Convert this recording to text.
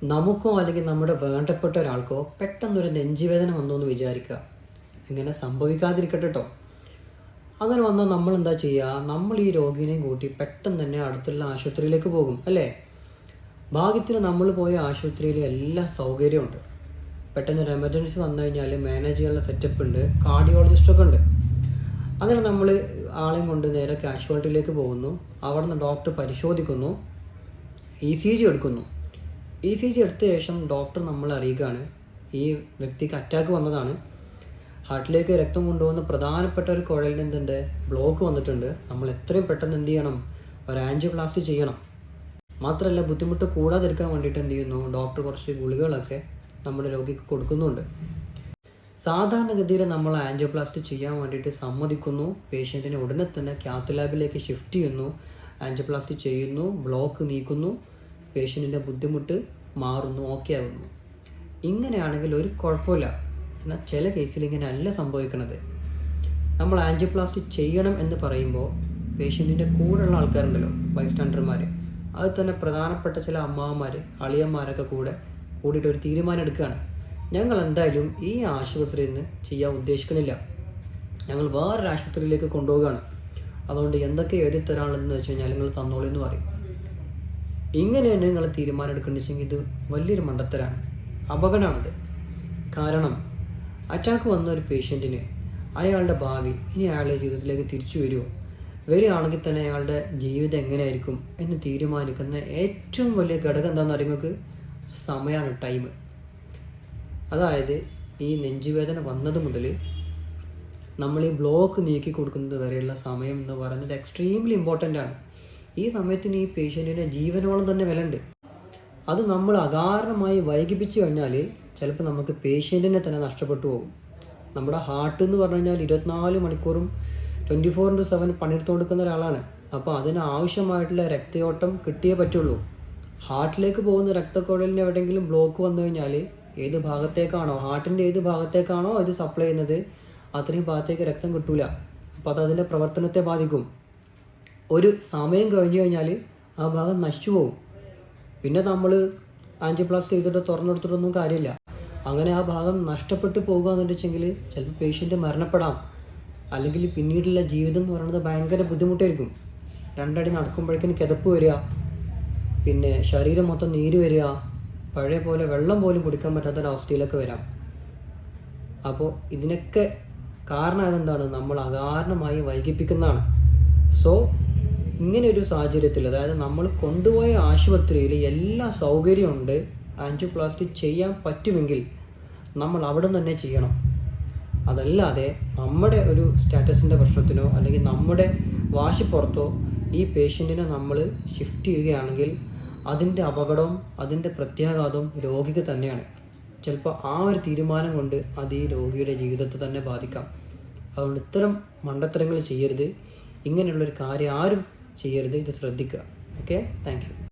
നമുക്കോ അല്ലെങ്കിൽ നമ്മുടെ വേണ്ടപ്പെട്ട ഒരാൾക്കോ പെട്ടെന്നൊരു നെഞ്ചുവേദന വന്നു എന്ന് വിചാരിക്കുക. ഇങ്ങനെ സംഭവിക്കാതിരിക്കട്ടെ കേട്ടോ. അങ്ങനെ വന്നാൽ നമ്മൾ എന്താ ചെയ്യുക? നമ്മൾ ഈ രോഗിനെയും കൂട്ടി പെട്ടെന്ന് തന്നെ അടുത്തുള്ള ആശുപത്രിയിലേക്ക് പോകും അല്ലേ? ഭാഗ്യത്തിന് നമ്മൾ പോയ ആശുപത്രിയിൽ എല്ലാ സൗകര്യമുണ്ട്. പെട്ടെന്നൊരു എമർജൻസി വന്നു കഴിഞ്ഞാൽ മാനേജ് ചെയ്യാനുള്ള സെറ്റപ്പ് ഉണ്ട്, കാർഡിയോളജിസ്റ്റൊക്കെ ഉണ്ട്. അങ്ങനെ നമ്മൾ ആളെയും കൊണ്ട് നേരെ കാഷ്വാലിറ്റിയിലേക്ക് പോകുന്നു. അവിടെ നിന്ന് ഡോക്ടർ പരിശോധിക്കുന്നു, ECG എടുക്കുന്നു. ECG എടുത്ത ശേഷം ഡോക്ടർ നമ്മളെ അറിയിക്കുകയാണ്, ഈ വ്യക്തിക്ക് അറ്റാക്ക് വന്നതാണ്, ഹാർട്ടിലേക്ക് രക്തം കൊണ്ടുപോകുന്ന പ്രധാനപ്പെട്ട ഒരു കുഴലിന് എന്തുണ്ട്, ബ്ലോക്ക് വന്നിട്ടുണ്ട്. നമ്മൾ എത്രയും പെട്ടെന്ന് എന്ത് ചെയ്യണം? ഒരു ആൻജിയോപ്ലാസ്റ്റി ചെയ്യണം. മാത്രമല്ല ബുദ്ധിമുട്ട് കൂടാതിരിക്കാൻ വേണ്ടിയിട്ട് എന്ത് ചെയ്യുന്നു, ഡോക്ടർ കുറച്ച് ഗുളികകളൊക്കെ നമ്മുടെ രോഗിക്ക് കൊടുക്കുന്നുണ്ട്. സാധാരണഗതിയിൽ നമ്മൾ ആൻജിയോപ്ലാസ്റ്റി ചെയ്യാൻ വേണ്ടിയിട്ട് സമ്മതിക്കുന്നു. പേഷ്യൻറ്റിനെ ഉടനെ തന്നെ കാത്ത് ലാബിലേക്ക് ഷിഫ്റ്റ് ചെയ്യുന്നു, ആൻജിയോപ്ലാസ്റ്റി ചെയ്യുന്നു, ബ്ലോക്ക് നീക്കുന്നു, പേഷ്യൻറ്റിൻ്റെ ബുദ്ധിമുട്ട് മാറുന്നു, ഓക്കെ ആകുന്നു. ഇങ്ങനെയാണെങ്കിൽ ഒരു കുഴപ്പമില്ല. എന്നാൽ ചില കേസിൽ ഇങ്ങനെ അല്ല സംഭവിക്കുന്നത്. നമ്മൾ ആൻജിയോപ്ലാസ്റ്റി ചെയ്യണം എന്ന് പറയുമ്പോൾ പേഷ്യൻറ്റിൻ്റെ കൂടെയുള്ള ആൾക്കാരുണ്ടല്ലോ, ബൈസ്റ്റാൻഡർമാർ, അത് തന്നെ പ്രധാനപ്പെട്ട ചില അമ്മാവന്മാർ, അളിയന്മാരൊക്കെ കൂടിയിട്ട് ഒരു തീരുമാനം എടുക്കുകയാണ്, ഞങ്ങൾ എന്തായാലും ഈ ആശുപത്രിയിൽ നിന്ന് ചെയ്യാൻ ഉദ്ദേശിക്കുന്നില്ല, ഞങ്ങൾ വേറൊരു ആശുപത്രിയിലേക്ക് കൊണ്ടുപോവുകയാണ്, അതുകൊണ്ട് എന്തൊക്കെ എഴുതി തരാനുള്ളതെന്ന് വെച്ച് കഴിഞ്ഞാൽ നിങ്ങൾ തന്നോളൂ എന്ന് പറയും. ഇങ്ങനെയാണ് നിങ്ങൾ തീരുമാനം എടുക്കേണ്ടത് വെച്ചെങ്കിൽ ഇത് വലിയൊരു മണ്ടത്തരാണ്, അപകടമാണിത്. കാരണം അറ്റാക്ക് വന്ന ഒരു പേഷ്യൻറ്റിന് അയാളുടെ ഭാവി, ഇനി അയാളുടെ ജീവിതത്തിലേക്ക് തിരിച്ചു വരുമോ, വരികയാണെങ്കിൽ തന്നെ അയാളുടെ ജീവിതം എങ്ങനെയായിരിക്കും എന്ന് തീരുമാനിക്കുന്ന ഏറ്റവും വലിയ ഘടകം എന്താണെന്ന് അറിയുന്നത് സമയമാണ്, ടൈം. അതായത് ഈ നെഞ്ചുവേദന വന്നത് മുതൽ നമ്മൾ ഈ ബ്ലോക്ക് നീക്കി കൊടുക്കുന്നത് വരെയുള്ള സമയം എന്ന് പറയുന്നത് എക്സ്ട്രീംലി ഇമ്പോർട്ടൻ്റ് ആണ്. ഈ സമയത്തിന് ഈ പേഷ്യൻറ്റിൻ്റെ ജീവനോളം തന്നെ വിലയുണ്ട്. അത് നമ്മൾ അകാരണമായി വൈകിപ്പിച്ച് കഴിഞ്ഞാൽ ചിലപ്പോൾ നമുക്ക് പേഷ്യൻറ്റിനെ തന്നെ നഷ്ടപ്പെട്ടു പോകും. നമ്മുടെ ഹാർട്ട് എന്ന് പറഞ്ഞു കഴിഞ്ഞാൽ 24 മണിക്കൂറും 24/7 പണിയെടുത്ത് കൊടുക്കുന്ന ഒരാളാണ്. അപ്പോൾ അതിന് ആവശ്യമായിട്ടുള്ള രക്തയോട്ടം കിട്ടിയേ പറ്റുള്ളൂ. ഹാർട്ടിലേക്ക് പോകുന്ന രക്തക്കുഴലിന് എവിടെയെങ്കിലും ബ്ലോക്ക് വന്നു കഴിഞ്ഞാൽ ഏത് ഭാഗത്തേക്കാണോ, ഹാർട്ടിൻ്റെ ഏത് ഭാഗത്തേക്കാണോ ഇത് സപ്ലൈ ചെയ്യുന്നത്, അത്രയും ഭാഗത്തേക്ക് രക്തം കിട്ടൂല. അപ്പോൾ അത് അതിൻ്റെ പ്രവർത്തനത്തെ ബാധിക്കും. ഒരു സമയം കഴിഞ്ഞു കഴിഞ്ഞാൽ ആ ഭാഗം നശിച്ചു പോകും. പിന്നെ നമ്മൾ ആൻജിയോപ്ലാസ്റ്റി ചെയ്തിട്ട് തുറന്നെടുത്തിട്ടൊന്നും കാര്യമില്ല. അങ്ങനെ ആ ഭാഗം നഷ്ടപ്പെട്ടു പോകുക എന്ന് വെച്ചെങ്കിൽ ചിലപ്പോൾ പേഷ്യൻ്റ് മരണപ്പെടാം. അല്ലെങ്കിൽ പിന്നീടുള്ള ജീവിതം എന്ന് പറയുന്നത് ഭയങ്കര ബുദ്ധിമുട്ടായിരിക്കും. 2 അടി നടക്കുമ്പോഴേക്കും കിതപ്പ് വരിക, പിന്നെ ശരീരം മൊത്തം നീര് വരിക, പഴയ പോലെ വെള്ളം പോലും കുടിക്കാൻ പറ്റാത്തൊരവസ്ഥയിലൊക്കെ വരാം. അപ്പോൾ ഇതിനൊക്കെ കാരണം അതെന്താണ്? നമ്മൾ അകാരണമായി വൈകിപ്പിക്കുന്നതാണ്. സോ ഇങ്ങനെ ഒരു സാഹചര്യത്തിൽ, അതായത് നമ്മൾ കൊണ്ടുപോയ ആശുപത്രിയിൽ എല്ലാ സൗകര്യമുണ്ട്, ആൻജിയോപ്ലാസ്റ്റി ചെയ്യാൻ പറ്റുമെങ്കിൽ നമ്മൾ അവിടെ നിന്ന് തന്നെ ചെയ്യണം. അതല്ലാതെ നമ്മുടെ ഒരു സ്റ്റാറ്റസിൻ്റെ പ്രശ്നത്തിനോ അല്ലെങ്കിൽ നമ്മുടെ വാശിപ്പുറത്തോ ഈ പേഷ്യൻറ്റിനെ നമ്മൾ ഷിഫ്റ്റ് ചെയ്യുകയാണെങ്കിൽ അതിൻ്റെ അപകടവും അതിൻ്റെ പ്രത്യാഘാതവും രോഗിക്ക് തന്നെയാണ്. ചിലപ്പോൾ ആ ഒരു തീരുമാനം കൊണ്ട് അത് ഈ രോഗിയുടെ ജീവിതത്തെ തന്നെ ബാധിക്കാം. അതുകൊണ്ട് ഇത്തരം മണ്ടത്തരങ്ങൾ ചെയ്യരുത്. ഇങ്ങനെയുള്ളൊരു കാര്യം ആരും ചെയ്യരുത്. ഇത് ശ്രദ്ധിക്കുക. Okay, thank you.